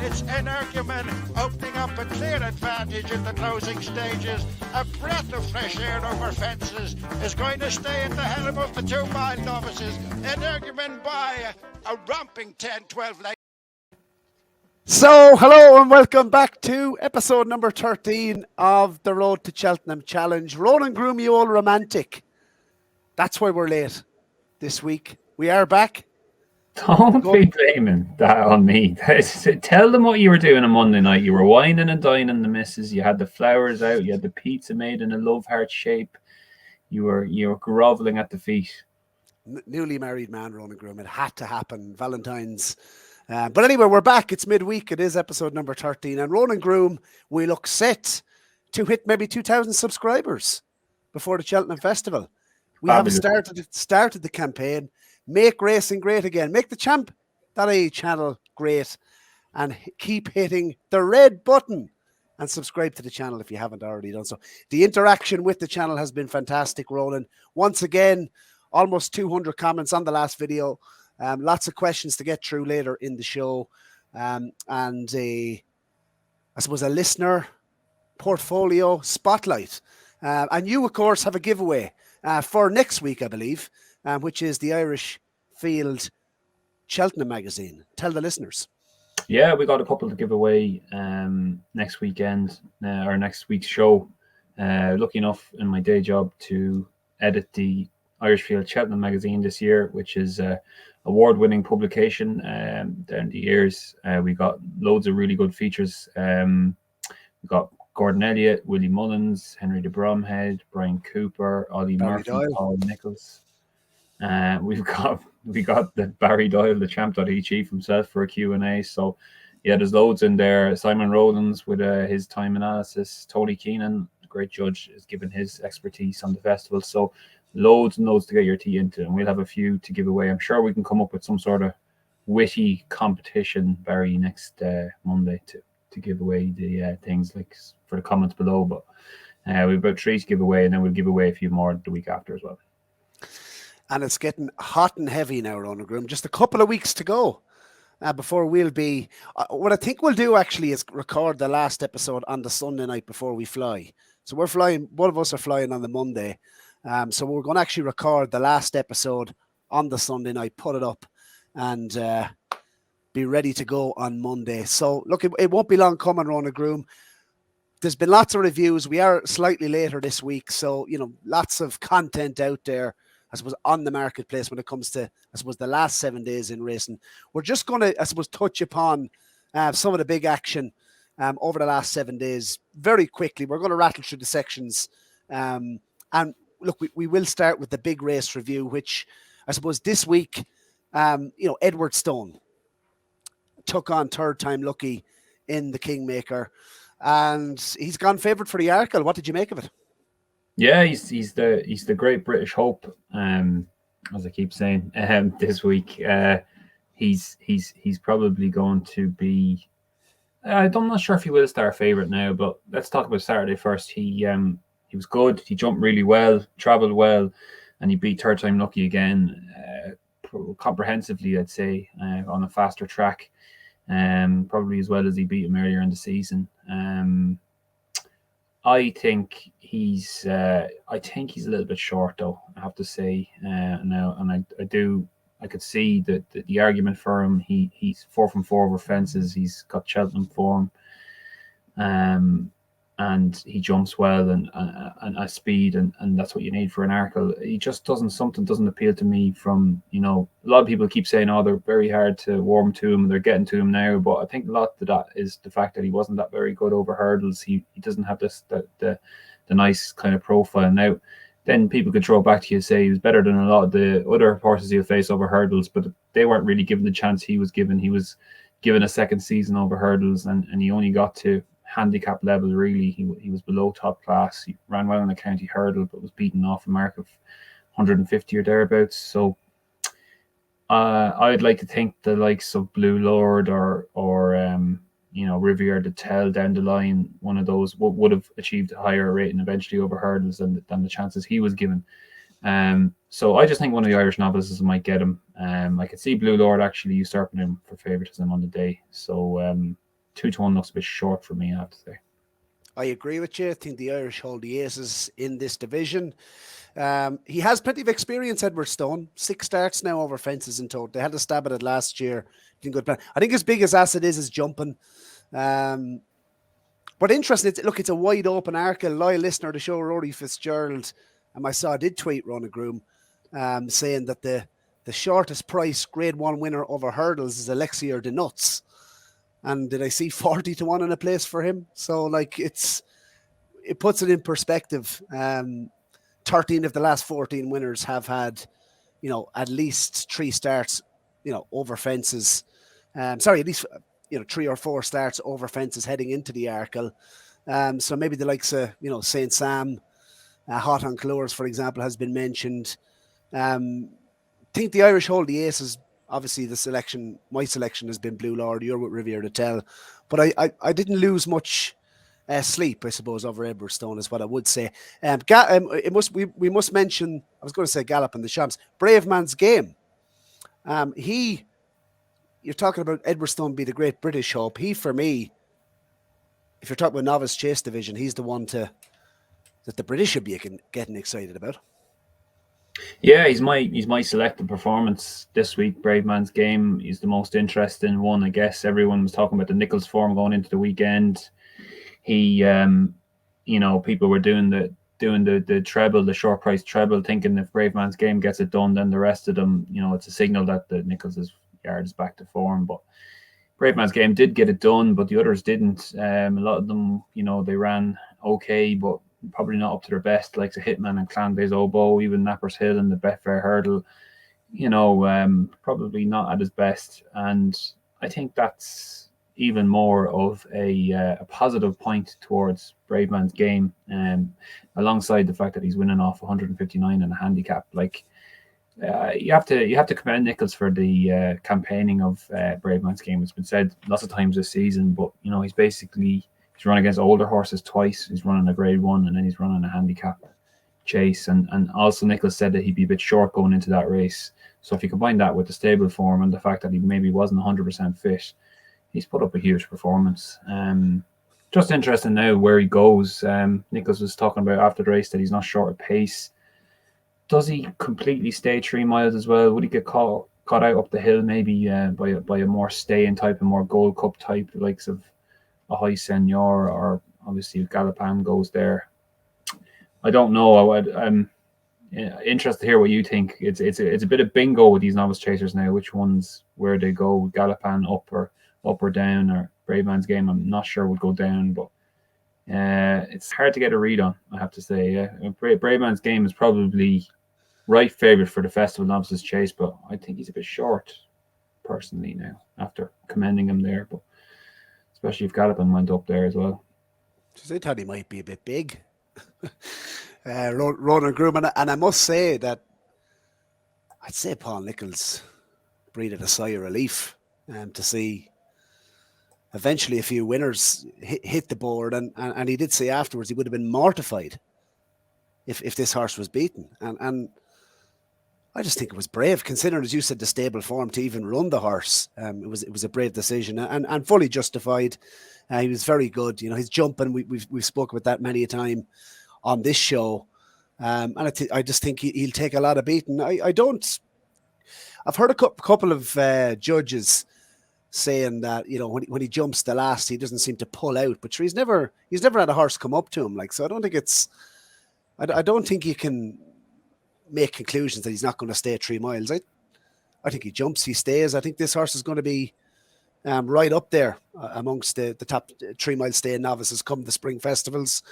It's Energumen opening up a clear advantage in the closing stages. A breath of fresh air over fences is going to stay at the helm of the 2 mile novices. Energumen by a romping 10-12 lengths. So, hello and welcome back to episode number 13 of the Road to Cheltenham Challenge. Ronan Groome, you old romantic. That's why we're late this week. We are back. Don't be blaming that on me. Tell them what you were doing on Monday night. You were whining and dining the missus. You had the flowers out. You had the pizza made in a love heart shape. You were groveling at the feet. Newly married man, Ronan Groome. It had to happen. Valentine's. But anyway, we're back. It's midweek. It is episode number 13. And Ronan Groome, we look set to hit maybe 2,000 subscribers before the Cheltenham Festival. We have started the campaign. Make racing great again. Make the Champ.ie channel great. And keep hitting the red button. And subscribe to the channel if you haven't already done so. The interaction with the channel has been fantastic, Ronan. Once again, almost 200 comments on the last video. Lots of questions to get through later in the show. And I suppose a listener portfolio spotlight. And you, of course, have a giveaway for next week, I believe, which is the Irish Field Cheltenham magazine. Tell the listeners. Yeah, we got a couple to give away next weekend, or next week's show. Lucky enough in my day job to edit the Irish Field Cheltenham magazine this year, which is award-winning publication down the years. We got loads of really good features. We got Gordon Elliott, Willie Mullins, Henry de Bromhead, Brian Cooper, Ollie Murphy, Paul Nichols. We got the Barry Doyle, the Champ.ie chief himself, for a Q&A. So yeah, there's loads in there. Simon Rowlands with his time analysis. Tony Keenan, great judge, is giving his expertise on the festival. So loads and loads to get your tea into, and we'll have a few to give away. I'm sure we can come up with some sort of witty competition, Barry, next Monday to give away the things, like for the comments below. But we've about 3 to give away, and then we'll give away a few more the week after as well. And it's getting hot and heavy now, Ronan Groome. Just a couple of weeks to go before we'll be... what I think we'll do actually is record the last episode on the Sunday night before we fly. So we're flying, one of us are flying on the Monday. So we're going to actually record the last episode on the Sunday night, put it up, and be ready to go on Monday. So look, it won't be long coming, Ronan Groome. There's been lots of reviews. We are slightly later this week, so lots of content out there, I suppose, on the marketplace when it comes to, I suppose, the last 7 days in racing. We're just going to, I suppose, touch upon some of the big action over the last 7 days very quickly. We're going to rattle through the sections, and look, we will start with the big race review, which I suppose this week, Edward Stone took on third time lucky in the Kingmaker, and he's gone favourite for the Arkle. What did you make of it? Yeah, he's the great British hope, as I keep saying. This week, he's probably going to be. I'm not sure if he will start favourite now, but let's talk about Saturday first. He was good. He jumped really well, travelled well, and he beat third time lucky again, comprehensively, I'd say, on a faster track, probably as well as he beat him earlier in the season. I think he's a little bit short, though, I have to say now, and I could see that the argument for him. He's 4 from 4 over fences. He's got Cheltenham form. And he jumps well and at speed, and that's what you need for an Arkle. He just doesn't appeal to me from, a lot of people keep saying, oh, they're very hard to warm to him, they're getting to him now, but I think a lot of that is the fact that he wasn't that very good over hurdles. He doesn't have the nice kind of profile. Now, then people could throw back to you and say he was better than a lot of the other horses he'll face over hurdles, but they weren't really given the chance he was given. He was given a second season over hurdles, and he only got to handicap level, really. He was below top class. He ran well in the county hurdle, but was beaten off a mark of 150 or thereabouts. So I'd like to think the likes of Blue Lord or Riviere de Tell down the line, one of those would have achieved a higher rating eventually over hurdles than the chances he was given. So I just think one of the Irish novices might get him. I could see Blue Lord actually usurping him for favouritism on the day. So 2-1 looks a bit short for me, I have to say. I agree with you. I think the Irish hold the aces in this division. He has plenty of experience, Edwardstone. 6 starts now over fences in total. They had a stab at it last year. Good plan. I think his biggest asset is jumping. But interesting, it's a wide open Arkle. Loyal listener to the show, Rory Fitzgerald, and I saw, I did tweet Ronan Groome, saying that the shortest price Grade 1 winner over hurdles is Alexia de Nuts. And did I see 40-1 in a place for him? So like it puts it in perspective. 13 of the last 14 winners have had, at least 3 starts, over fences. At least 3 or 4 starts over fences heading into the Arkle. So maybe the likes of St. Sam, Hot on Clores, for example, has been mentioned. Think the Irish hold the aces. Obviously, my selection has been Blue Lord. You're with Riviere to tell, but I didn't lose much sleep, I suppose, over Edwardstone is what I would say. We must mention. I was going to say Gallop and the Champs. Brave Man's Game. You're talking about Edwardstone be the great British hope. He, for me, if you're talking about novice chase division, he's the one that the British should be getting excited about. Yeah, he's my selected performance this week. Brave Man's Game. He's the most interesting one, I guess. Everyone was talking about the Nichols form going into the weekend. He, people were doing the treble, the short price treble, thinking if Brave Man's Game gets it done, then the rest of them, it's a signal that the Nichols' yard is back to form. But Brave Man's Game did get it done, but the others didn't. A lot of them, they ran okay, but probably not up to their best, like the Hitman and Clandays Oboe, even Nappers Hill and the Betfair Hurdle, probably not at his best. And I think that's even more of a positive point towards Brave Man's Game, alongside the fact that he's winning off 159 in a handicap. Like, you have to commend Nichols for the campaigning of Brave Man's Game. It's been said lots of times this season, but he's run against older horses twice. He's running a Grade 1, and then he's running a handicap chase. And also Nichols said that he'd be a bit short going into that race. So if you combine that with the stable form and the fact that he maybe wasn't 100% fit, he's put up a huge performance. Just interesting now where he goes. Nichols was talking about after the race that he's not short of pace. Does he completely stay 3 miles as well? Would he get caught out up the hill maybe by a more staying type, a more Gold Cup type, the likes of a High Seigneur, or obviously if Galopan goes there? I don't know. I'm interested to hear what you think. It's a bit of bingo with these novice chasers now. Which ones, where they go? Galopan up or down, or Brave Man's Game, I'm not sure would go down, but it's hard to get a read on, I have to say. Yeah, Brave Man's Game is probably right favourite for the Festival Novices Chase, but I think he's a bit short personally now after commending him there. But especially if Gallopin went up there as well. I thought he might be a bit big. Ronan Groome, and I must say that I'd say Paul Nichols breathed a sigh of relief to see eventually a few winners hit the board, and he did say afterwards he would have been mortified if this horse was beaten, and I just think it was brave, considering, as you said, the stable form to even run the horse. It was a brave decision and fully justified. He was very good. His jumping, we've spoken about that many a time on this show, and I just think he'll take a lot of beating. I've heard a couple of judges saying that when he jumps the last, he doesn't seem to pull out, but he's never had a horse come up to him. So I don't think you can make conclusions that he's not going to stay 3 miles. I think he jumps, he stays. I think this horse is going to be right up there amongst the top 3 mile staying novices come the spring festivals,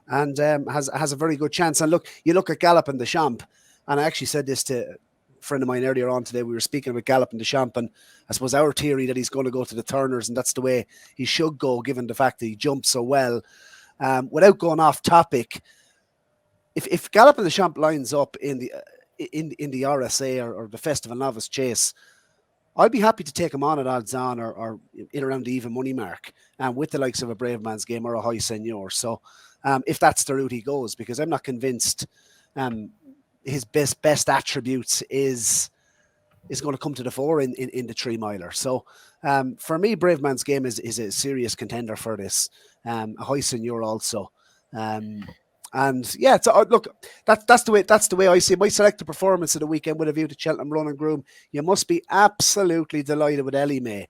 and has a very good chance. And you look at Gallop and the Champ, and I actually said this to a friend of mine earlier on today. We were speaking about Gallop and the Champ, and I suppose our theory that he's going to go to the Turners, and that's the way he should go, given the fact that he jumps so well. Without going off topic, if Gallop and the Champ lines up in the RSA or the Festival Novice Chase, I'd be happy to take him on at odds on or in around the even money mark, with the likes of a Brave Man's Game or a High Seigneur. So if that's the route he goes, because I'm not convinced his best attributes is is going to come to the fore in the 3 miler. So for me, Braveman's Game is a serious contender for this. A high senior also. And yeah, look, that's the way I see it. My selected performance of the weekend with a view to Cheltenham Ronan Groome. You must be absolutely delighted with Ellie May.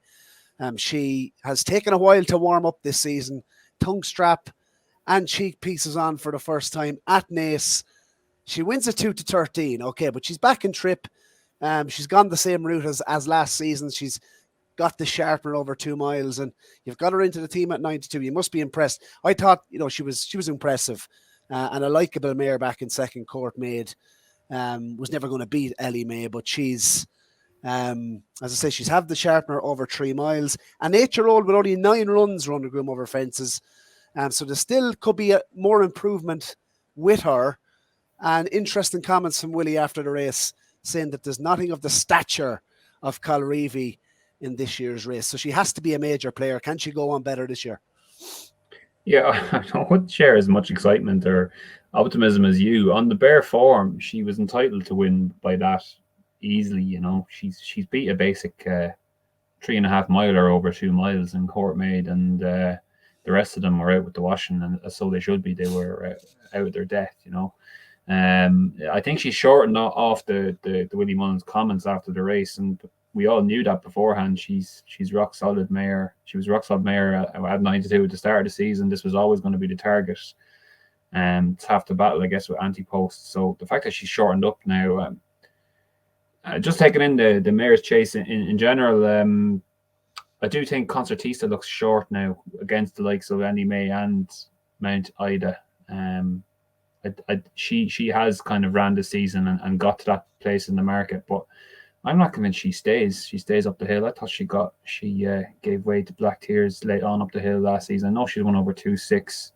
She has taken a while to warm up this season. Tongue strap and cheek pieces on for the first time at Naas. She wins a 2-13, okay, but she's back in trip. She's gone the same route as last season. She's got the sharpener over 2 miles, and you've got her into the team at 9-2. You must be impressed. I thought, she was impressive, and a likeable mare back in second Court Maid. Was never going to beat Ellie May, but she's, as I say, she's had the sharpener over 3 miles. An 8-year-old with only 9 runs Ronan Groome over fences. So there still could be more improvement with her. And interesting comments from Willie after the race, saying that there's nothing of the stature of Colreevy in this year's race. So she has to be a major player. Can she go on better this year? Yeah, I wouldn't share as much excitement or optimism as you. On the bare form, she was entitled to win by that easily. She's beat a basic 3.5 miler over 2 miles in Court Maid, and the rest of them were out with the washing, and so they should be. They were out with their depth. I think she shortened off the Willie Mullins comments after the race, and we all knew that beforehand. She's rock solid mare. She was rock solid mare at 92 at the start of the season. This was always going to be the target. It's half the battle, I guess, with Ante-Post. So the fact that she's shortened up now, just taking in the mare's chase in general, I do think Concertista looks short now against the likes of Ellie May and Mount Ida. She has kind of ran the season and got to that place in the market, but I'm not convinced she stays. She stays up the hill. I thought she gave way to Black Tears late on up the hill last season. I know she won over 2-6,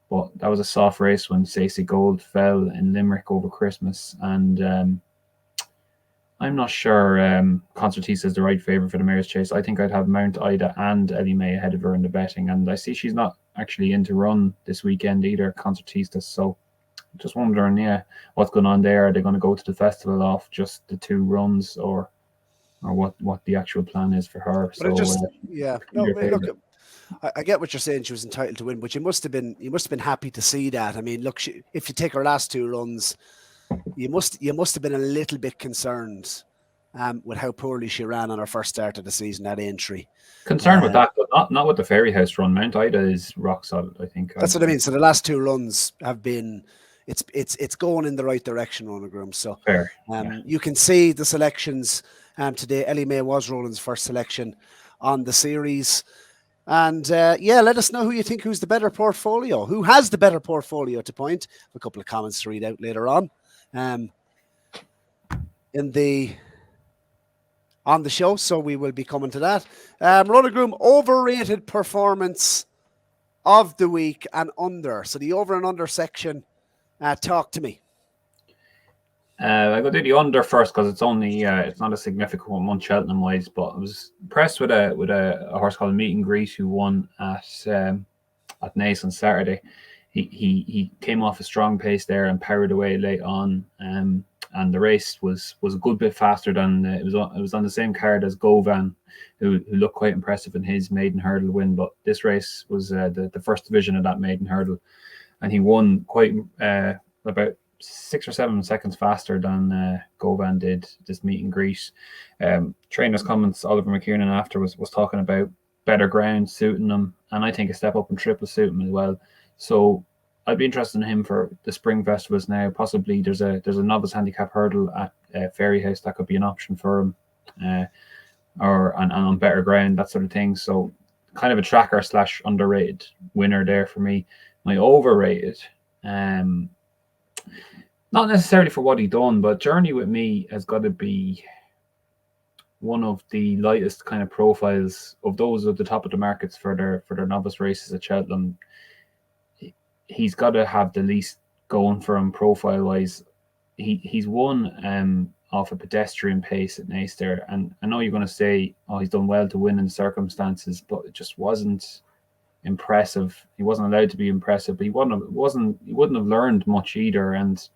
but that was a soft race when Stacey Gold fell in Limerick over Christmas, and I'm not sure Concertista is the right favourite for the mare's chase. I think I'd have Mount Ida and Ellie May ahead of her in the betting, and I see she's not actually in to run this weekend either, Concertista. So just wondering, what's going on there? Are they going to go to the festival off just the 2 runs, or what the actual plan is for her? But look, I get what you're saying. She was entitled to win, but you must have been happy to see that. I mean, look, if you take her last 2 runs, you must have been a little bit concerned with how poorly she ran on her first start of the season at Aintree. Concerned with that, but not with the Fairy House run. Mount Ida is rock solid, I think. That's what I mean. So the last 2 runs have been, it's going in the right direction, Ronan Groome. So fair. You can see the selections today. Ellie May was Roland's first selection on the series. And let us know who's the better portfolio. Who has the better portfolio to point? A couple of comments to read out later on. On the show, so we will be coming to that. Ronan Groome, overrated performance of the week and under. So the over and under section, talk to me. I go do the under first because it's only it's not a significant one Cheltenham wise, but I was impressed with a horse called Meet and Greet who won at Naas on Saturday. He came off a strong pace there and powered away late on, and the race was a good bit faster than it was on the same card as Govan, who looked quite impressive in his maiden hurdle win. But this race was the first division of that maiden hurdle, and he won quite about 6 or 7 seconds faster than Govan did this Meet and Greet. Trainer's comments, Oliver McKiernan after was talking about better ground suiting him, and I think a step up and trip will suit him as well. So I'd be interested in him for the spring festivals now. Possibly there's a novice handicap hurdle at Fairy House that could be an option for him, or on better ground, that sort of thing. So kind of a tracker / underrated winner there for me. My overrated, not necessarily for what he done, but Journey with Me has got to be one of the lightest kind of profiles of those at the top of the markets for their novice races at Cheltenham. He's got to have the least going for him profile wise. He's won off a pedestrian pace at Naas there, and I know you're going to say, oh, he's done well to win in circumstances, but it just wasn't impressive. He wasn't allowed to be impressive, but he wouldn't have learned much either. And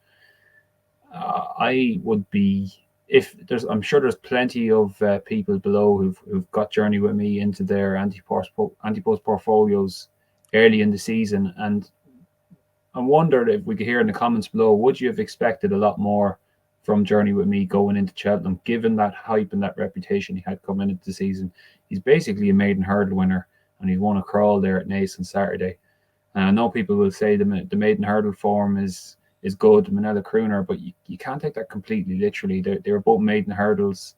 I would be if there's, I'm sure there's plenty of people below who've got Journey with Me into their Ante-Post portfolios early in the season, and I wondered if we could hear in the comments below, would you have expected a lot more from Journey with Me going into Cheltenham, given that hype and that reputation he had coming into the season? He's basically a maiden hurdle winner, and he won a crawl there at Naas on Saturday. And I know people will say the maiden hurdle form is good, Manella Crooner, but you can't take that completely literally. They were both maiden hurdlers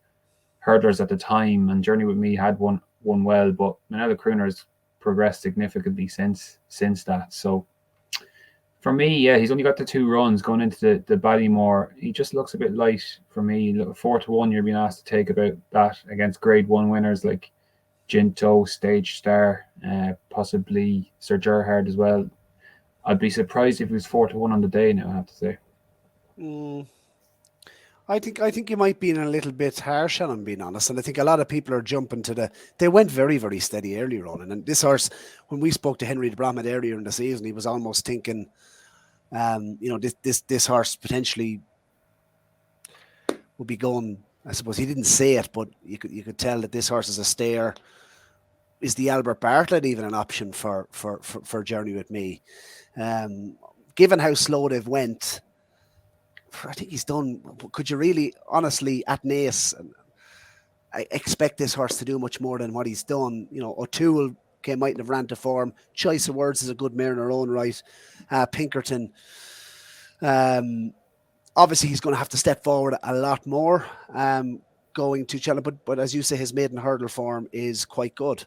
at the time, and Journey with Me had won well, but Manella Crooner has progressed significantly since that. So for me, yeah, he's only got the 2 runs going into the Ballymore. He just looks a bit light for me. 4-1, you're being asked to take about that against Grade 1 winners like Ginto, Stage Star, possibly Sir Gerhard as well. I'd be surprised if it was 4-1 on the day now, I have to say. I think you might be in a little bit harsh on him, being honest. And I think a lot of people are jumping to they went very, very steady earlier on. And this horse, when we spoke to Henry de Brahmet earlier in the season, he was almost thinking, this horse potentially would be going. I suppose he didn't say it, but you could tell that this horse is a stayer. Is the Albert Bartlett even an option for Journey with Me? Given how slow they've went, I think he's done. Could you really, honestly, at Naas, I expect this horse to do much more than what he's done? O'Toole mightn't have ran to form. Choice of Words is a good mare in her own right. Pinkerton, obviously he's going to have to step forward a lot more going to Cheltenham, but as you say, his maiden hurdle form is quite good,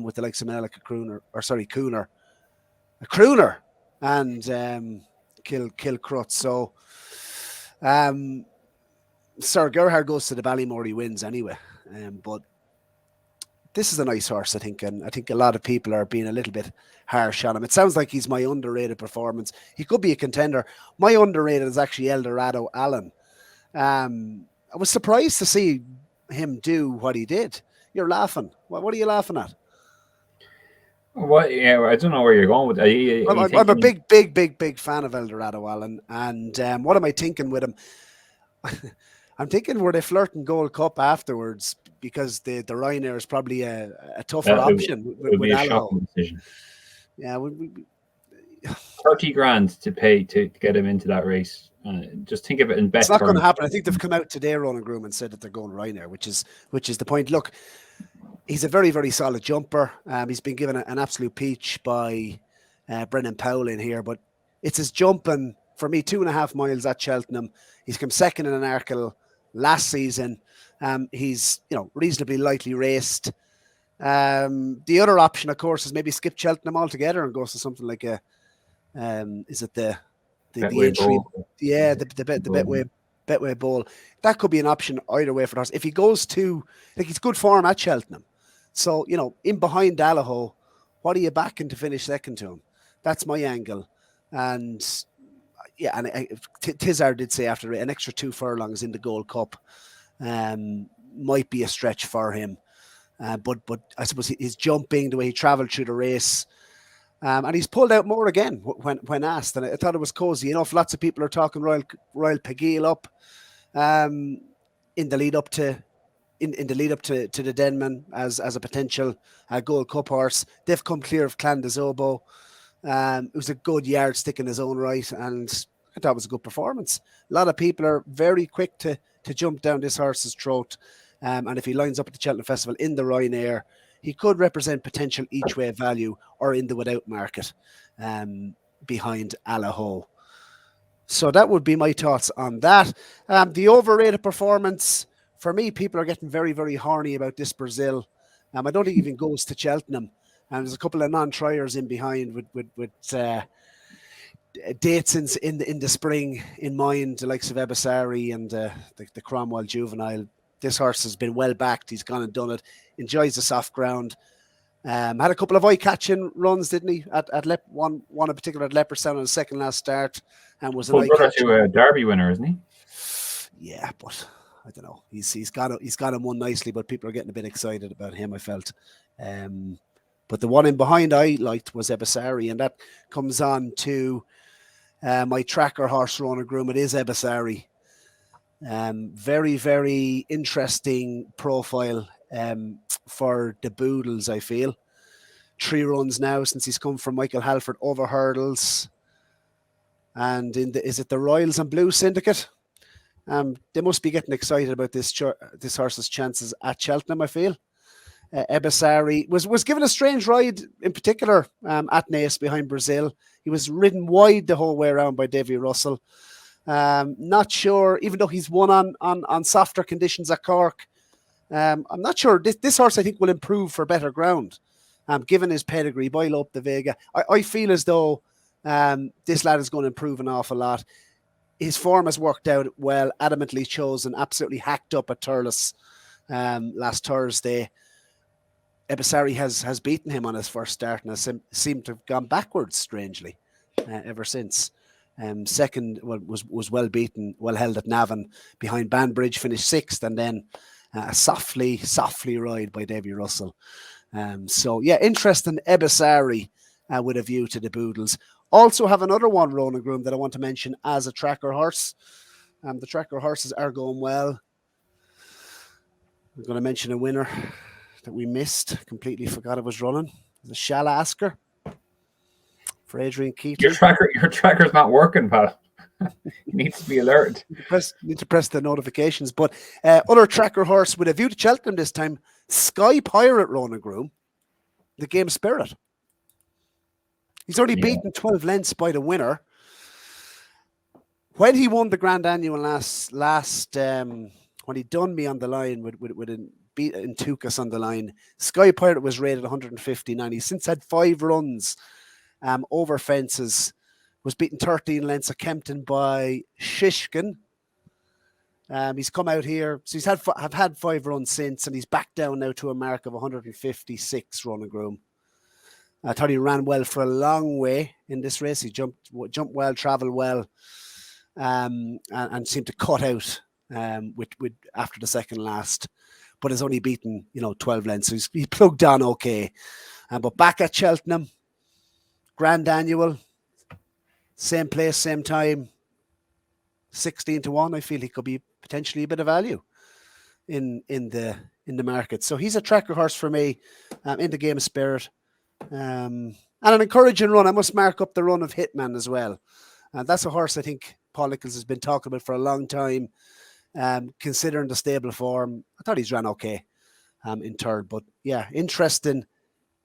with the likes of Manella Crooner, and Kilcrut. So Sir Gerhard goes to the Ballymore, he wins anyway. But this is a nice horse, I think, and I think a lot of people are being a little bit harsh on him. It sounds like he's my underrated performance. He could be a contender. My underrated is actually Eldorado Allen. I was surprised to see him do what he did. You're laughing. What are you laughing at? What? Yeah, I don't know where you're going with that. I'm a big fan of Eldorado Allen, and what am I thinking with him? I'm thinking, were they flirting Gold Cup afterwards, because the Ryanair is probably a tougher option. It would be a shocking decision. Yeah, 30 grand to pay to get him into that race. Just think of it in bet. It's not going to happen. I think they've come out today, Ronan Groome, and said that they're going Ryanair, which is the point. Look, he's a very, very solid jumper. He's been given an absolute peach by Brennan Powell in here, but it's his jumping, for me, 2.5 miles at Cheltenham. He's come second in an Arkle last season. He's reasonably lightly raced. The other option, of course, is maybe skip Cheltenham altogether and goes to something like is it the entry? Bowl. Yeah, the Betway Bowl. That could be an option either way for the horse. If he goes to, he's good form at Cheltenham, so in behind Allaho, what are you backing to finish second to him? That's my angle. And yeah, and Tizard did say after an extra 2 furlongs in the Gold Cup might be a stretch for him. But I suppose his jumping, the way he travelled through the race, and he's pulled out more again when asked. And I thought it was cozy enough. Lots of people are talking Royal Pegeel up in the lead up to the Denman as a potential Gold Cup horse. They've come clear of Clan de Zobo. It was a good yardstick in his own right, and I thought it was a good performance. A lot of people are very quick to jump down this horse's throat. And if he lines up at the Cheltenham Festival in the Ryanair, he could represent potential each way value or in the without market behind Allaho. So that would be my thoughts on that. The overrated performance, for me, people are getting very, very horny about this Brazil. I don't think it even goes to Cheltenham. And there's a couple of non-triers in behind with dates in the spring in mind, the likes of Ebasari and the Cromwell Juvenile. This horse has been well backed. He's gone and done it. Enjoys the soft ground. Had a couple of eye-catching runs, didn't he? At one in particular at Leopardstown on the second last start, and was an eye-catching. To a Derby winner, isn't he? Yeah, but I don't know. He's got him won nicely, but people are getting a bit excited about him, I felt. But the one in behind I liked was Ebasari, and that comes on to my tracker horse, Ronan Groome. It is Ebasari. Very, very interesting profile for the Boodles, I feel. 3 runs now since he's come from Michael Halford over hurdles. And is it the Royals and Blue Syndicate? They must be getting excited about this horse's chances at Cheltenham, I feel. Ebisari was given a strange ride, in particular at Naas behind Brazil. He was ridden wide the whole way around by Davy Russell. Not sure, even though he's won on softer conditions at Cork. I'm not sure. This horse, I think, will improve for better ground, given his pedigree by Lope de Vega. I feel as though this lad is going to improve an awful lot. His form has worked out well, adamantly chosen, absolutely hacked up at Thurles last Thursday. Ebisari has beaten him on his first start and has seemed to have gone backwards, strangely, ever since. Second was well beaten, well held at Navan behind Banbridge, finished 6th, and then a softly ride by Davy Russell. So yeah, interesting Ebisari with a view to the Boodles. Also have another one, Ronan Groome, that I want to mention as a tracker horse. The tracker horses are going well. I'm going to mention a winner that we missed. Completely forgot it was running. The Shalasker for Adrian Keatley. Your tracker's not working, pal. You need to be alert. Need to press the notifications. But other tracker horse with a view to Cheltenham this time, Sky Pirate, Ronan Groome, the Game Spirit. He's only beaten 12 lengths by the winner. When he won the Grand Annual last when he done me on the line with a beat in Tukas on the line, Sky Pirate was rated 159. He's since had 5 runs over fences. Was beaten 13 lengths at Kempton by Shishkin. He's come out here, so he's had 5 runs since, and he's back down now to a mark of 156. Ronan Groome. I thought he ran well for a long way in this race. He jumped well, travelled well, and seemed to cut out with after the second last. But has only beaten 12 lengths, so he plugged on okay. But back at Cheltenham, Grand Annual, same place, same time, 16-1. I feel he could be potentially a bit of value in the market. So he's a tracker horse for me in the Game of Spirit. And an encouraging run. I must mark up the run of Hitman as well. That's a horse I think Paul Nichols has been talking about for a long time, considering the stable form. I thought he's ran okay in third. But yeah, interesting.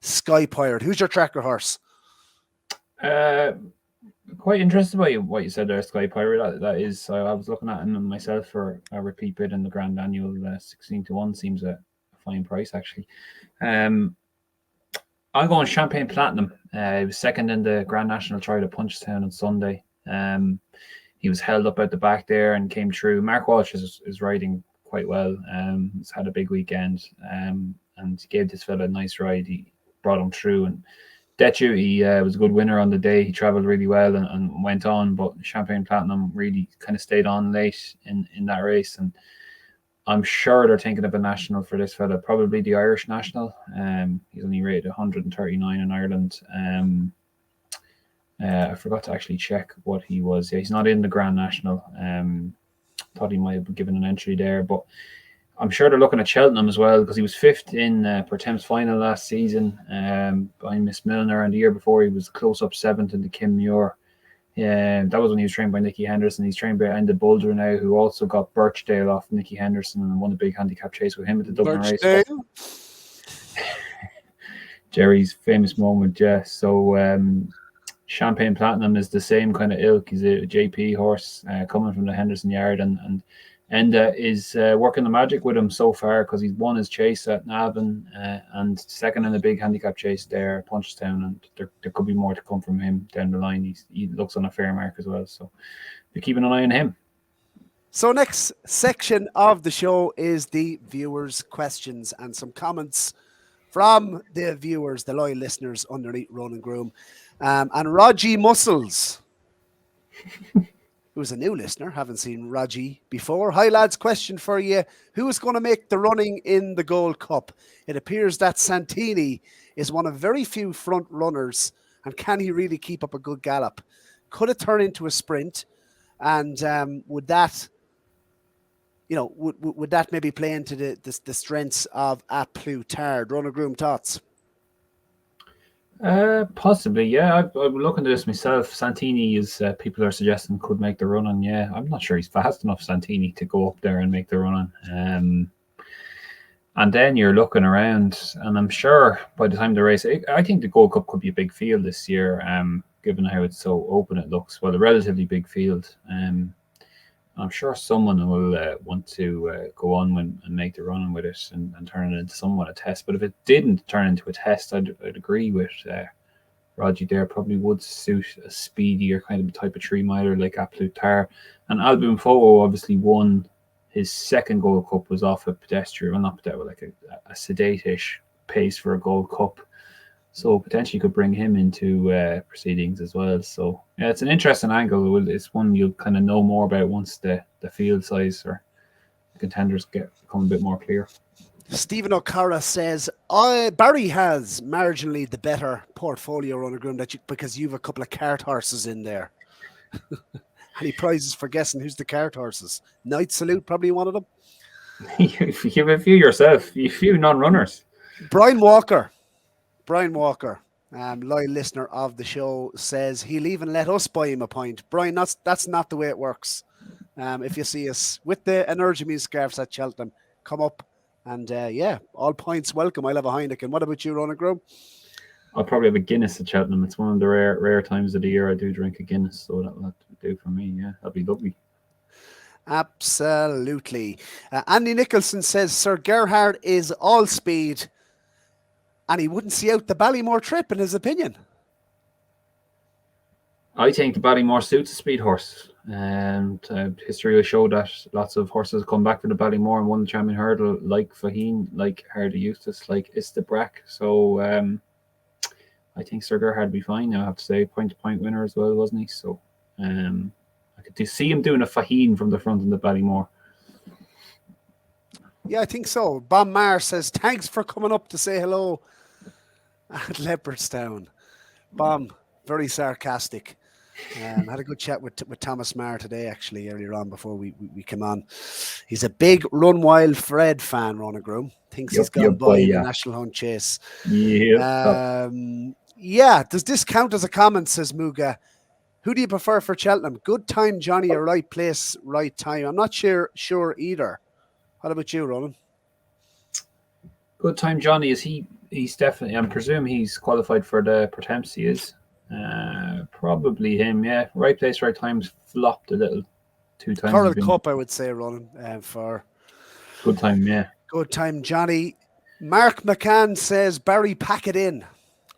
Sky Pirate. Who's your tracker horse? Quite interested by what you said there, Sky Pirate. That is, I was looking at him myself for a repeat bid in the Grand Annual. 16-1 seems a fine price, actually. I'm going Champagne Platinum. He was second in the Grand National Trial at Punchestown on Sunday. He was held up at the back there and came through. Mark Walsh is riding quite well. He's had a big weekend and gave this fella a nice ride. He brought him through, and Detu, he was a good winner on the day. He travelled really well and went on, but Champagne Platinum really kind of stayed on late in that race. And I'm sure they're thinking of a national for this fella, probably the Irish national. He's only rated 139 in Ireland. I forgot to actually check what he was. Yeah, he's not in the Grand National. Thought he might have been given an entry there, but I'm sure they're looking at Cheltenham as well, because he was 5th in Pertemps final last season by Miss Milner, and the year before he was close up 7th in the Kim Muir. That was when he was trained by Nicky Henderson. He's trained by Enda Bulger now, who also got Birchdale off Nicky Henderson and won a big handicap chase with him at the Dublin race. Jerry's famous moment, yeah. So Champagne Platinum is the same kind of ilk. He's a JP horse coming from the Henderson yard, and Enda is working the magic with him so far, because he's won his chase at Navan and second in a big handicap chase there at Punchestown, and there could be more to come from him down the line. He looks on a fair mark as well, so we're keeping an eye on him. So next section of the show is the viewers' questions and some comments from the viewers, the loyal listeners underneath Ronan Groome. And Raji Muscles, who's a new listener, haven't seen Raji before. Hi lads, question for you. Who is going to make the running in the Gold Cup? It appears that Santini is one of very few front runners, and can he really keep up a good gallop? Could it turn into a sprint? And would that would that maybe play into the strengths of A Plus Tard? Ronan Groome, thoughts? Possibly, yeah. I'm looking at this myself. Santini is people are suggesting could make the run on. Yeah, I'm not sure he's fast enough, Santini, to go up there and make the run on. And then you're looking around, and I'm sure by the time the race, I think the Gold Cup could be a big field this year, given how it's so open it looks. Well, a relatively big field. I'm sure someone will want to go on and make the run with it and turn it into somewhat a test. But if it didn't turn into a test, I'd agree with Raji there. Probably would suit a speedier kind of type of 3 miler like A Plus Tard. And Album Fogo obviously won his second Gold Cup, was off a pedestrian, well, not pedestrian, like a sedate-ish pace for a Gold Cup. So potentially could bring him into proceedings as well. So yeah, it's an interesting angle. It's one you'll kind of know more about once the field size or the contenders become a bit more clear. Stephen O'Cara says, Barry has marginally the better portfolio, Ronan Groome, because you've a couple of cart horses in there. Any prizes for guessing who's the cart horses? Night Salute, probably one of them. You have a few yourself, a few non-runners. Brian Walker, loyal listener of the show, says he'll even let us buy him a pint. Brian, that's not the way it works. If you see us with the Energy scarves at Cheltenham, come up and all pints welcome. I'll have a Heineken. What about you, Ronan Groome? I'll probably have a Guinness at Cheltenham. It's one of the rare times of the year I do drink a Guinness, so that'll have to do for me. Yeah, that'll be lovely. Absolutely. Andy Nicholson says Sir Gerhard is all speed, and he wouldn't see out the Ballymore trip, in his opinion. I think the Ballymore suits a speed horse. And history will show that lots of horses come back to the Ballymore and won the Champion Hurdle, like Faheen, like Hardy Eustace, like Istabrack. So I think Sir Gerhard would be fine. I have to say, point-to-point winner as well, wasn't he? So I could see him doing a Faheen from the front in the Ballymore. Yeah, I think so. Bon Mar says, thanks for coming up to say hello at Leopardstown. Bon, very sarcastic. Had a good chat with Thomas Marr today, actually, earlier on before we came on. He's a big Run Wild Fred fan, Ronan Groome. Thinks he's gone by the National Hunt Chase. Yeah. Does this count as a comment, says Muga? Who do you prefer for Cheltenham? Good time, Johnny, or right place, right time? I'm not sure either. What about you, Ronan? Good time, Johnny. He's definitely, I presume he's qualified for the Pertemps, he is. Probably him, yeah. Right place, right times, flopped a little 2 times. Coral Cup, I would say, Ronan, for good time, yeah. Good time, Johnny. Mark McCann says, Barry, pack it in.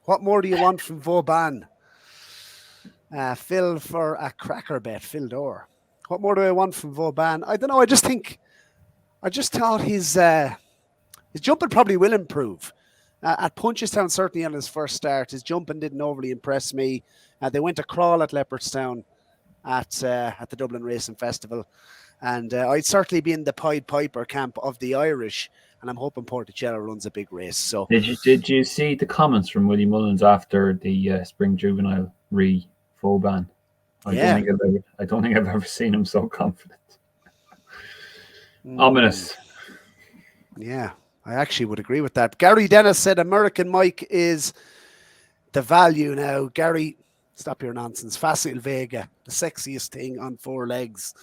What more do you want from Vauban? Phil for a cracker bet, Phil Dorr. What more do I want from Vauban? I don't know. I just thought his jumping probably will improve. At Punchestown, certainly on his first start, his jumping didn't overly impress me. They went to crawl at Leopardstown at the Dublin Racing Festival. And I'd certainly be in the Pied Piper camp of the Irish, and I'm hoping Porticello runs a big race. So, did you see the comments from Willie Mullins after the Spring Juvenile Vauban? I don't think I've ever seen him so confident. Ominous. Yeah, I actually would agree with that. Gary Dennis said American Mike is the value now. Gary, stop your nonsense. Facile Vega, the sexiest thing on 4 legs.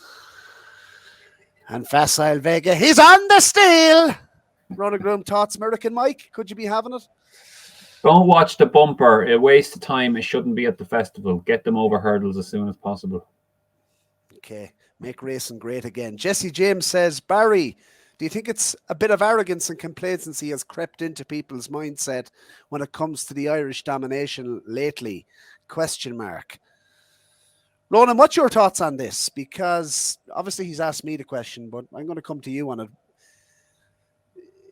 And Facile Vega, he's on the steel. Ronan Groome, thoughts, American Mike? Could you be having it? Don't watch the bumper. A waste of time. It shouldn't be at the festival. Get them over hurdles as soon as possible. Okay, make racing great again. Jesse James says, Barry, do you think it's a bit of arrogance and complacency has crept into people's mindset when it comes to the Irish domination lately? ? Ronan, what's your thoughts on this? Because obviously he's asked me the question, but I'm going to come to you on it.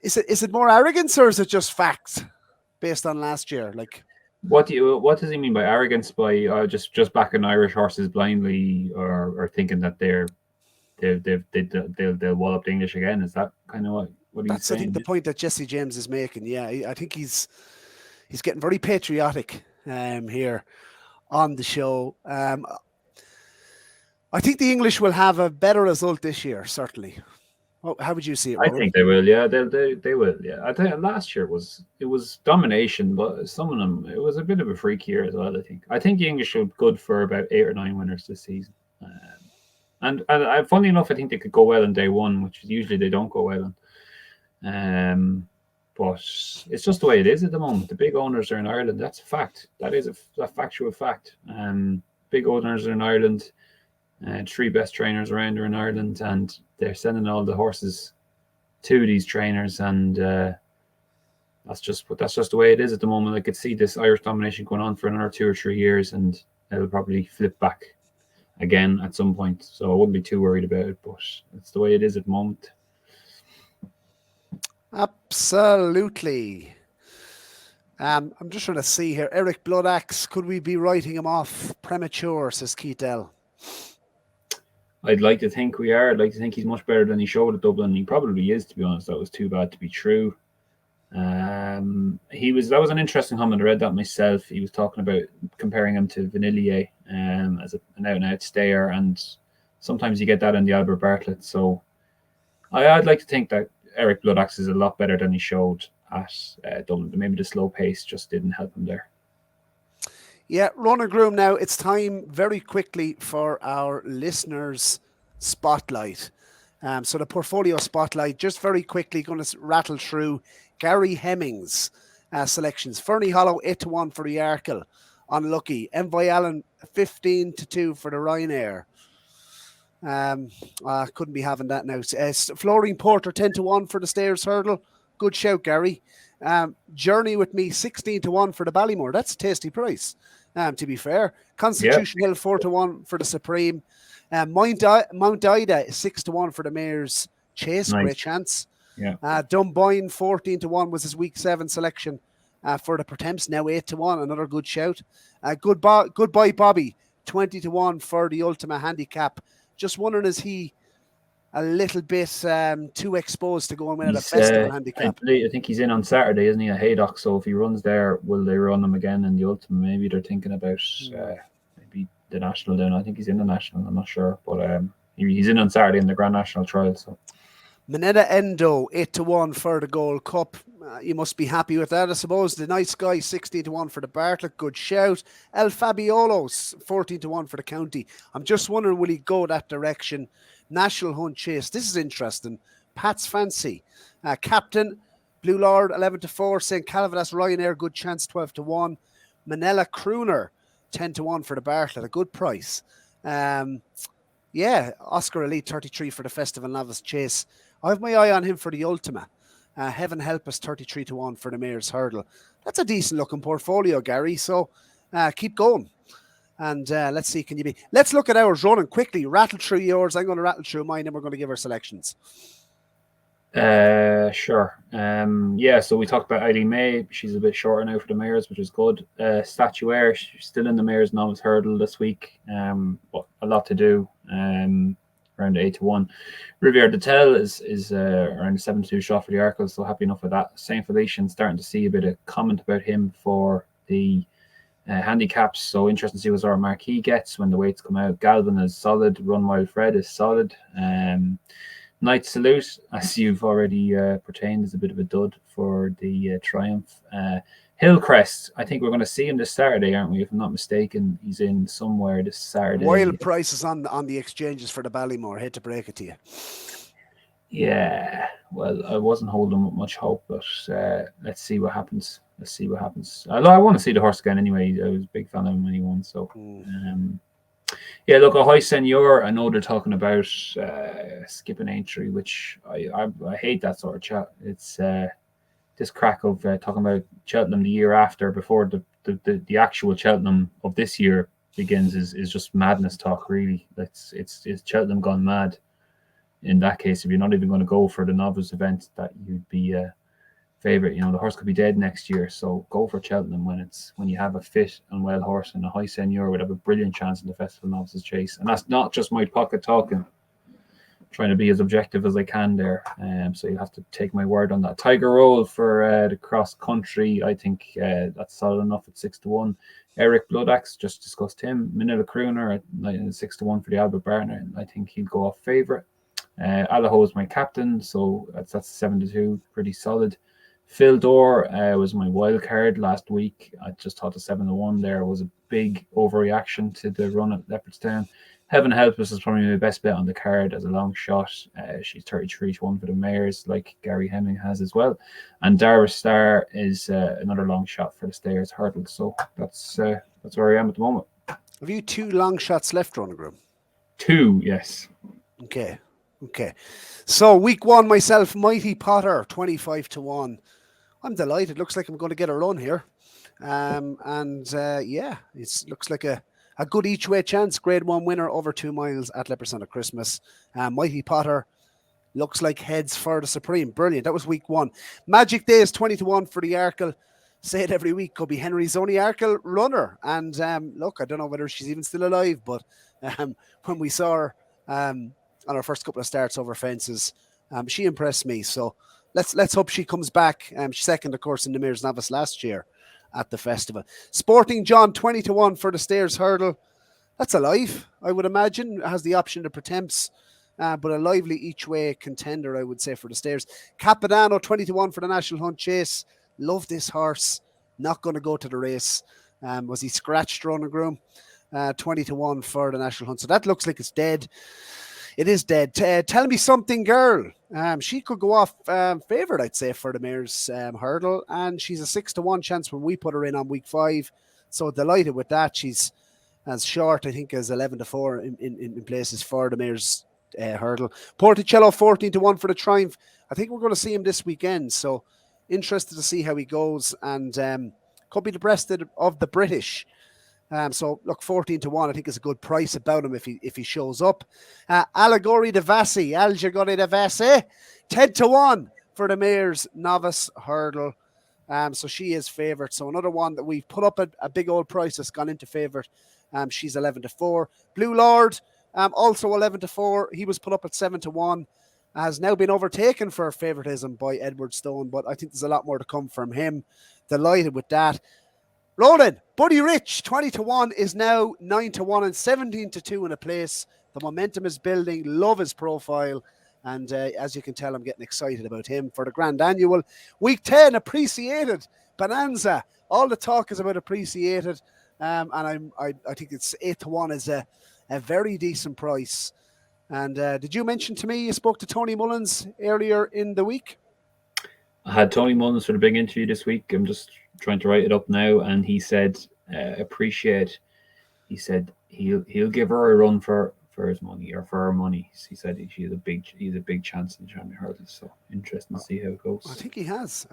Is it more arrogance or is it just facts based on last year? Like, what does he mean by arrogance? By just backing Irish horses blindly, or thinking that they'll wallop the English again? Is that kind of what he's that's saying? I think the point that Jesse James is making. Yeah, I think he's getting very patriotic here on the show. I think the English will have a better result this year, certainly. How would you see it, I Ronan? think they will. Yeah, they will. Yeah, I think last year it was domination, but some of them it was a bit of a freak year as well. I think the English are good for about 8 or 9 winners this season. And funnily enough, I think they could go well on day one, which usually they don't go well on. But it's just the way it is at the moment. The big owners are in Ireland. That's a fact. That is a factual fact. Big owners are in Ireland. 3 best trainers around are in Ireland, and they're sending all the horses to these trainers, and that's just the way it is at the moment. I could see this Irish domination going on for another 2 or 3 years, and it'll probably flip back again at some point. So I wouldn't be too worried about it, but it's the way it is at the moment. Absolutely. I'm just trying to see here. Eric Bloodaxe, could we be writing him off premature, says Keith Dell. I'd like to think we are. I'd like to think he's much better than he showed at Dublin. He probably is, to be honest. That was too bad to be true. That was an interesting comment. I read that myself. He was talking about comparing him to Vanillier as an out-and-out stayer, and sometimes you get that in the Albert Bartlett. So I'd like to think that Eric Bloodaxe is a lot better than he showed at Dublin. Maybe the slow pace just didn't help him there. Yeah, Ronan Groome now. It's time very quickly for our listeners' spotlight. So the portfolio spotlight, just very quickly going to rattle through Gary Hemmings' selections. Fernie Hollow 8-1 for the Arkle. Unlucky. Envoy Allen 15-2 for the Ryanair. I couldn't be having that now. Florine Porter 10-1 for the Stairs Hurdle. Good shout, Gary. Journey with Me 16-1 for the Ballymore. That's a tasty price, to be fair. Constitution Hill 4-1 for the Supreme. Mount Ida 6-1 for the Mayor's Chase. Nice. Great chance. Yeah. Dunboyne 14-1 was his week 7 selection for the Pertemps. Now 8-1. Another good shout. Goodbye Bobby 20-1 for the Ultima Handicap. Just wondering, is he a little bit too exposed to go and win at a festival handicap? I think he's in on Saturday, isn't he, at Haydock? So if he runs there, will they run him again in the Ultima? Maybe they're thinking about maybe the National down. I think he's in the National. I'm not sure, but he's in on Saturday in the Grand National Trial. So Minetta Endo 8-1 for the Gold Cup. You must be happy with that, I suppose. The Nice Guy 16-1 for the Bartlett. Good shout. El Fabiolos 14-1 for the County. I'm just wondering, will he go that direction? National Hunt Chase. This is interesting. Pat's Fancy. Captain Blue Lord 11-4. St. Calvadas Ryanair. Good chance 12-1. Manila Crooner 10-1 for the Bartlett. A good price. Oscar Elite 33 for the Festival Novice Chase. I have my eye on him for the Ultima. Heaven Help Us 33-1 for the Mayor's Hurdle. That's a decent looking portfolio, Gary. So keep going. And let's see, let's look at ours, Ronan, quickly. Rattle through yours. I'm going to rattle through mine, and we're going to give our selections. Sure. So we talked about Eileen May. She's a bit shorter now for the Mayor's, which is good. Statuaire, she's still in the Mayor's Novice Hurdle this week. But a lot to do. Around 8-1. Riviere de Tel is around a 7-2 shot for the Arkle, so happy enough with that. Saint Felician, starting to see a bit of comment about him for the handicaps, so interesting to see what sort of mark he gets when the weights come out. Galvin is solid. Run Wild Fred is solid. Night Salute, as you've already pertained, is a bit of a dud for the Triumph. Hillcrest, I think we're going to see him this Saturday, aren't we? If I'm not mistaken, he's in somewhere this Saturday. Wild prices on the exchanges for the Ballymore. Hate to break it to you. Yeah, well, I wasn't holding much hope, but let's see what happens. Although I want to see the horse again anyway. I was a big fan of him when he won. So, look, a High Seigneur. I know they're talking about skipping entry, which I hate that sort of chat. It's this crack of talking about Cheltenham the year after, before the actual Cheltenham of this year begins, is just madness talk. Really, it's Cheltenham gone mad. In that case, if you're not even going to go for the novice event, that you'd be a favorite. The horse could be dead next year, so go for Cheltenham when you have a fit and well horse, and a High Seigneur would have a brilliant chance in the Festival Novices Chase. And that's not just my pocket talking. Trying to be as objective as I can there. So you'll have to take my word on that. Tiger Roll for the cross country. I think that's solid enough at 6-1. Eric Bloodaxe, just discussed him. Manila Crooner at 6-1 for the Albert Barner. I think he'll go off favourite. Allaho is my captain, so that's 7-2, pretty solid. Phil Dorr was my wild card last week. I just thought the 7-1 there was a big overreaction to the run at Leopardstown. Heaven Help Us is probably my best bet on the card as a long shot. She's 33-1 for the Mares, like Gary Hemming has as well. And Dara Star is another long shot for the Stayers Hurdle. So that's where I am at the moment. Have you 2 long shots left, Ronan Groome? 2, yes. Okay. So week 1, myself, Mighty Potter, 25-1. I'm delighted. Looks like I'm going to get a run here. It looks like a good each way chance. Grade 1 winner over 2 miles at Leopardstown at Christmas. Mighty Potter looks like heads for the Supreme. Brilliant. That was week 1. Magic Day is 20-1 for the Arkle. Say it every week. Could be Henry's only Arkle runner. And look, I don't know whether she's even still alive, but when we saw her on our first couple of starts over fences, she impressed me. So let's hope she comes back. She's second, of course, in the Mares Novice last year at the festival. Sporting John, 20-1 for the Stayers Hurdle. That's alive, I would imagine. It has the option to pretemps, but a lively each way contender, I would say, for the Stayers. Capadano, 20-1 for the National Hunt Chase. Love this horse. Not going to go to the race. Was he scratched, Ronan Groome? 20-1 for the National Hunt. So that looks like it's dead. It is dead. Tell Me Something Girl. She could go off favourite, I'd say, for the Mares Hurdle. And she's a 6-1 chance when we put her in on week 5. So delighted with that. She's as short, I think, as 11-4 in places for the Mares Hurdle. Porticello, 14-1 for the Triumph. I think we're going to see him this weekend. So interested to see how he goes. And could be the breast of the British. So look, 14-1, I think is a good price about him if he shows up. Allegory de Vassi, 10-1 for the Mares Novice Hurdle. So she is favourite. So another one that we've put up a big old price that's gone into favourite. She's 11-4. Blue Lord, also 11-4. He was put up at 7-1. Has now been overtaken for favouritism by Edward Stone, but I think there's a lot more to come from him. Delighted with that. Roland, Buddy Rich, 20-1 is now 9-1 and 17-2 in a place. The momentum is building. Love his profile. And as you can tell, I'm getting excited about him for the Grand Annual. Week 10, Appreciated Bonanza. All the talk is about Appreciated. And I think it's 8-1 is a very decent price. And did you mention to me you spoke to Tony Mullins earlier in the week? I had Tony Mullins for the big interview this week. I'm just trying to write it up now, and he said, appreciate. He said he'll give her a run for his money or for her money. He said he's a big chance in the Champion Hurdle. So interesting to see how it goes. I think he has.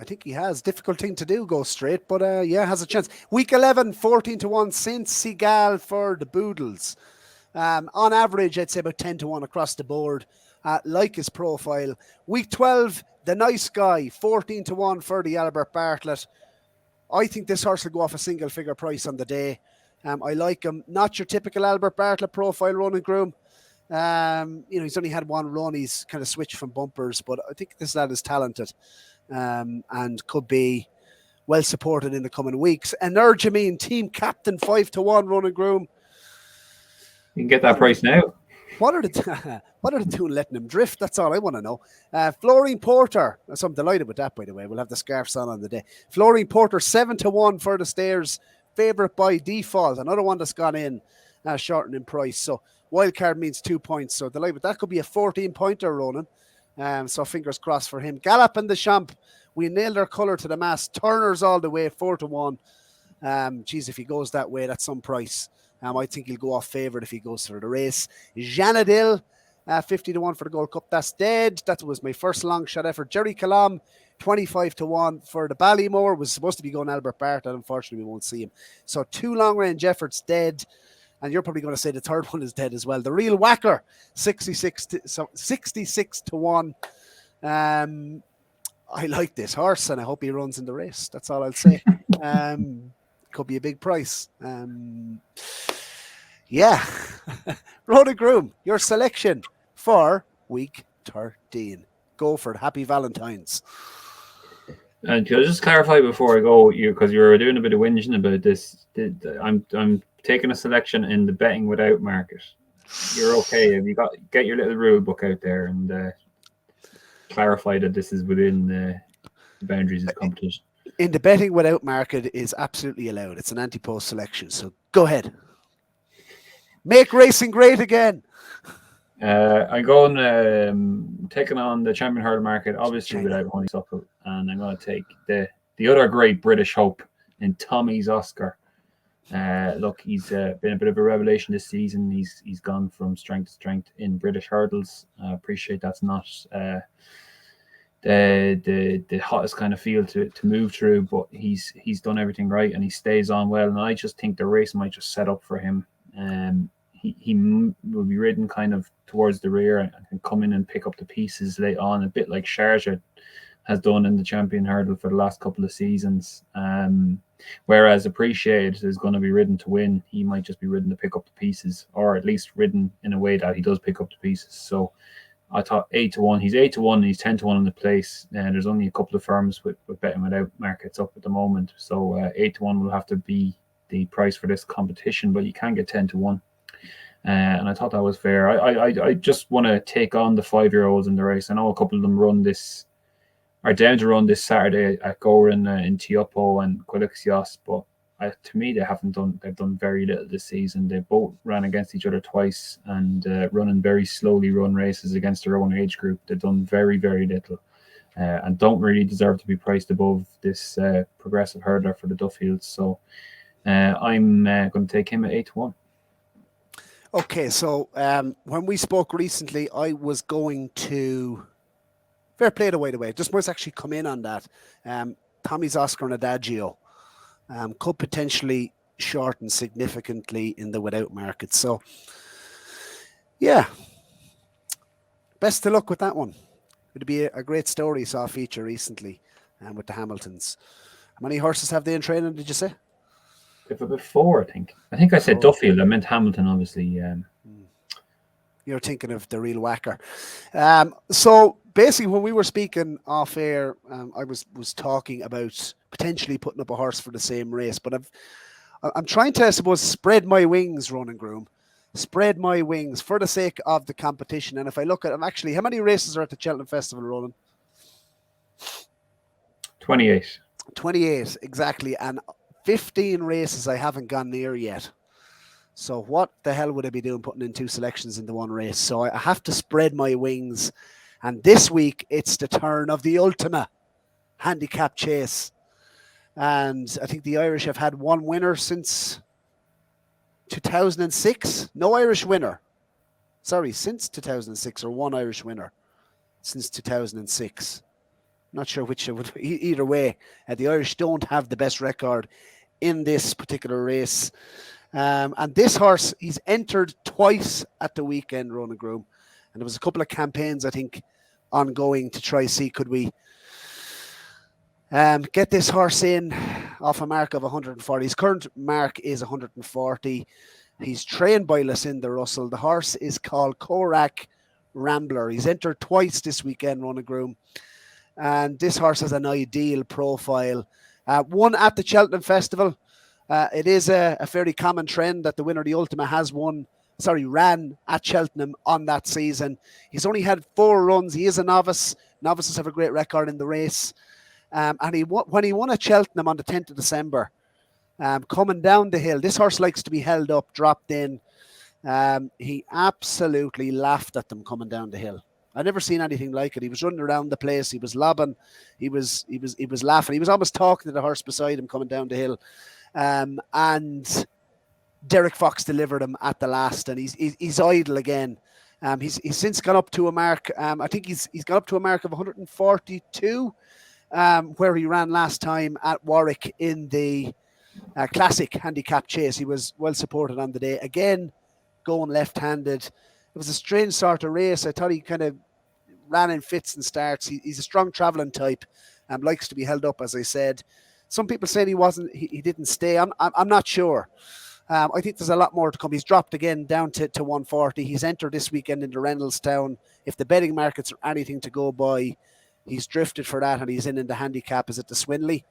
Difficult thing to do, go straight, but has a chance. Week 11, 14-1 Saint Seagal for the Boodles. On average, I'd say about 10-1 across the board. Like his profile. Week 12, The Nice Guy, 14-1 for the Albert Bartlett. I think this horse will go off a single figure price on the day. I like him. Not your typical Albert Bartlett profile, Ronan Groome. He's only had one run. He's kind of switched from bumpers, but I think this lad is talented and could be well supported in the coming weeks. And Ergemine, team captain, 5-1, Ronan Groome. You can get that price now. What are they doing letting him drift? That's all I want to know. Florine Porter. So I'm delighted with that, by the way. We'll have the scarves on the day. Florine Porter, 7-1 for the Stayers. Favourite by default. Another one that's gone in, shortened in price. So wildcard means 2 points. So delighted with that. Could be a 14-pointer, Ronan. So fingers crossed for him. Gallop and the Champ. We nailed our colour to the mast. Turners all the way, 4-1. If he goes that way, that's some price. I think he'll go off favourite if he goes for the race. Janadil, 50-1 for the Gold Cup. That's dead. That was my first long shot effort. Jerry Calam, 25-1 for the Ballymore. Was supposed to be going Albert Bartlett. Unfortunately, we won't see him. So 2 long range efforts dead. And you're probably going to say the third one is dead as well. The Real Whacker, 66-1. I like this horse and I hope he runs in the race. That's all I'll say. Could be a big price. Ronan Groome, your selection for week 13. Go for it. Happy Valentine's. And can I just clarify before I go, because you were doing a bit of whinging about this. I'm taking a selection in the betting without market. you're okay. Have you get your little rule book out there and clarify that this is within the boundaries of the competition. In the betting without market is absolutely allowed. It's an Ante-Post Selection, so go ahead. Make racing great again. I'm going taking on the champion hurdle market, obviously without Honeysuckle, and I'm going to take the other great British hope in Tommy's Oscar. Look, he's been a bit of a revelation this season. He's gone from strength to strength in British hurdles. I appreciate that's not the hottest kind of field to move through, but he's done everything right and he stays on well. And I just think the race might just set up for him. He will be ridden kind of towards the rear and can come in and pick up the pieces late on, a bit like Sharjah has done in the champion hurdle for the last couple of seasons. Whereas Appreciated is going to be ridden to win. He might just be ridden to pick up the pieces, or at least ridden in a way that he does pick up the pieces. So I thought 8-1. He's 8-1 and he's 10-1 in the place. And there's only a couple of firms with betting without markets up at the moment. So 8-1 will have to be the price for this competition, but you can get 10-1. And I thought that was fair. I just want to take on the 5-year-olds in the race. I know a couple of them are down to run this Saturday at Goran in Tiopo and Quilixios, but to me they've done very little this season. They both ran against each other twice and running very slowly run races against their own age group. They've done very, very little and don't really deserve to be priced above this progressive hurdler for the Duffields. So I'm going to take him at 8-1. Okay, so when we spoke recently, I was going to fair play the way. Just must actually come in on that. Tommy's Oscar and Adagio could potentially shorten significantly in the without market. So, yeah, best of luck with that one. It'd be a great story. Saw a feature recently with the Hamiltons. How many horses have they in training, did you say? They've about 4, I think. I think I said Duffield. I meant Hamilton, obviously. You're thinking of the real whacker. So basically, when we were speaking off air, I was talking about potentially putting up a horse for the same race, but I'm trying to, I suppose, spread my wings, Ronan Groome, spread my wings for the sake of the competition. And if I look at them, actually, how many races are at the Cheltenham Festival, Ronan? 28. 28, exactly. And 15 races I haven't gone near yet. So what the hell would I be doing putting in 2 selections into one race? So I have to spread my wings. And this week, it's the turn of the Ultima handicap chase. And I think the Irish have had one winner since 2006. No Irish winner. Sorry, since 2006, or one Irish winner since 2006. Not sure which it would be. Either way, the Irish don't have the best record in this particular race. And this horse, he's entered twice at the weekend, Ronan Groome. And there was a couple of campaigns, I think, ongoing to try see could we get this horse in off a mark of 140. His current mark is 140. He's trained by Lucinda Russell. The horse is called Korak Rambler. He's entered twice this weekend, Ronan Groome. And this horse has an ideal profile. Won at the Cheltenham Festival. It is a fairly common trend that the winner of the Ultima ran at Cheltenham on that season. He's only had 4 runs. He is a novice. Novices have a great record in the race. And when he won at Cheltenham on the 10th of December, coming down the hill, this horse likes to be held up, dropped in. He absolutely laughed at them coming down the hill. I've never seen anything like it. He was running around the place. He was lobbing. He was laughing. He was almost talking to the horse beside him coming down the hill. And Derek Fox delivered him at the last, and he's idle again. He's since gone up to a mark. I think he's gone up to a mark of 142, where he ran last time at Warwick in the classic handicap chase. He was well supported on the day. Again, going left-handed. It was a strange sort of race. I thought he kind of ran in fits and starts. He's a strong travelling type, likes to be held up, as I said. Some people saying he didn't stay. I'm not sure. I think there's a lot more to come. He's dropped again down to 140. He's entered this weekend into Reynolds-Town. If the betting markets are anything to go by, he's drifted for that, and he's in the handicap. Is it the Swinley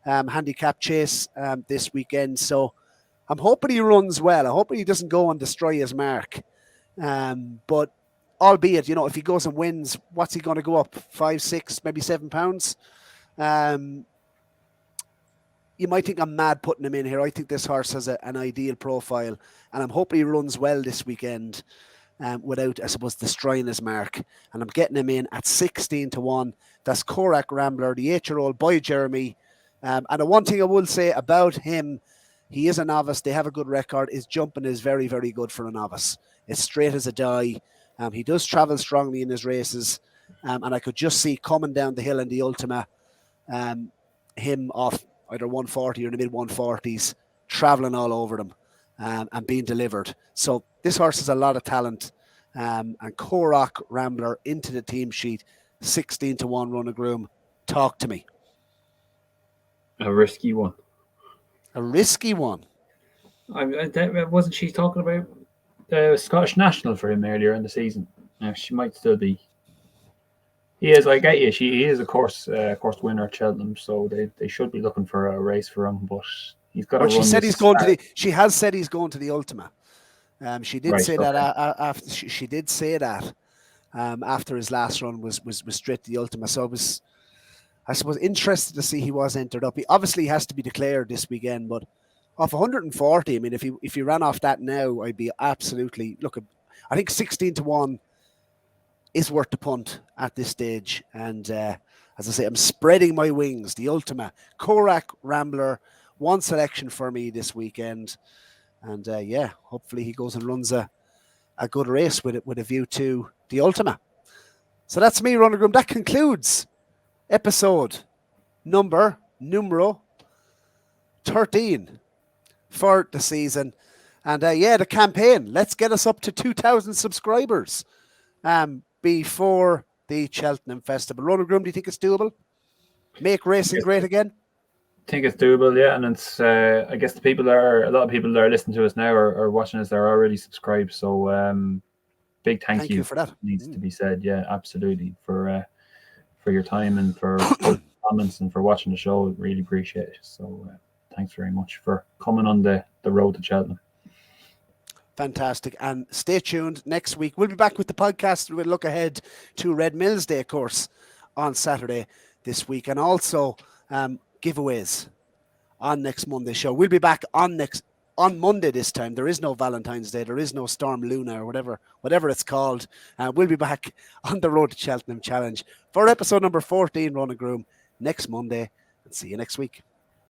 handicap chase this weekend? So I'm hoping he runs well. I'm hoping he doesn't go and destroy his mark. But albeit, you know, if he goes and wins, what's he going to go up? 5, 6, maybe £7? You might think I'm mad putting him in here. I think this horse has an ideal profile, and I'm hoping he runs well this weekend without, I suppose, destroying his mark. And I'm getting him in at 16-1. That's Korak Rambler, the 8-year-old by Jeremy. And the one thing I will say about him, he is a novice. They have a good record. His jumping is very, very good for a novice. It's straight as a die. He does travel strongly in his races. And I could just see coming down the hill in the Ultima, him off either 140 or in the mid 140s, traveling all over them and being delivered. So this horse has a lot of talent. And Korak Rambler into the team sheet, 16-1 Ronan Groome. Talk to me. A risky one. A risky one. Wasn't she talking about the Scottish National for him earlier in the season? She might still be. He is. I get you. He is a course winner at Cheltenham, so they should be looking for a race for him. But he's got to run. She said he's going to the. She has said he's going to the Ultima. She did say that after. She did say that after his last run was straight to the Ultima. So it was, I suppose, interested to see he was entered up. He obviously has to be declared this weekend, but off 140, I mean, if he ran off that now, I'd be absolutely I think 16-1 is worth the punt at this stage. And as I say, I'm spreading my wings. The Ultima, Korak Rambler, one selection for me this weekend. And hopefully he goes and runs a good race with a view to the Ultima. So that's me, Ronan Groome. That concludes episode numero 13 for the season. And the campaign. Let's get us up to 2,000 subscribers before the Cheltenham Festival. Ronan Groome, do you think it's doable? Make racing great again? I think it's doable, yeah. And it's I guess a lot of people that are listening to us now or watching us, they're already subscribed. So big thank you for that. Needs to be said. Yeah, absolutely. For your time and for comments and for watching the show. Really appreciate it. So thanks very much for coming on the road to Cheltenham. Fantastic. And stay tuned next week. We'll be back with the podcast. We'll look ahead to Red Mills Day, of course, on Saturday this week. And also giveaways on next Monday show. We'll be back on Monday this time. There is no Valentine's Day. There is no Storm Luna or whatever it's called. We'll be back on the Road to Cheltenham Challenge for episode number 14, Ronan Groome, next Monday. And see you next week.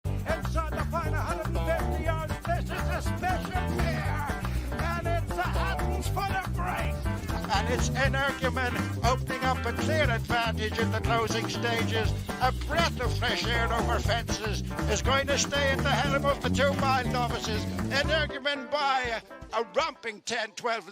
Inside the final 150 yards, this is a special pair, and it's a Hattons for the break. And it's Energumen opening up a clear advantage in the closing stages. A breath of fresh air over fences is going to stay at the helm of the 2 mile novices. Energumen by a romping 10-12 lengths.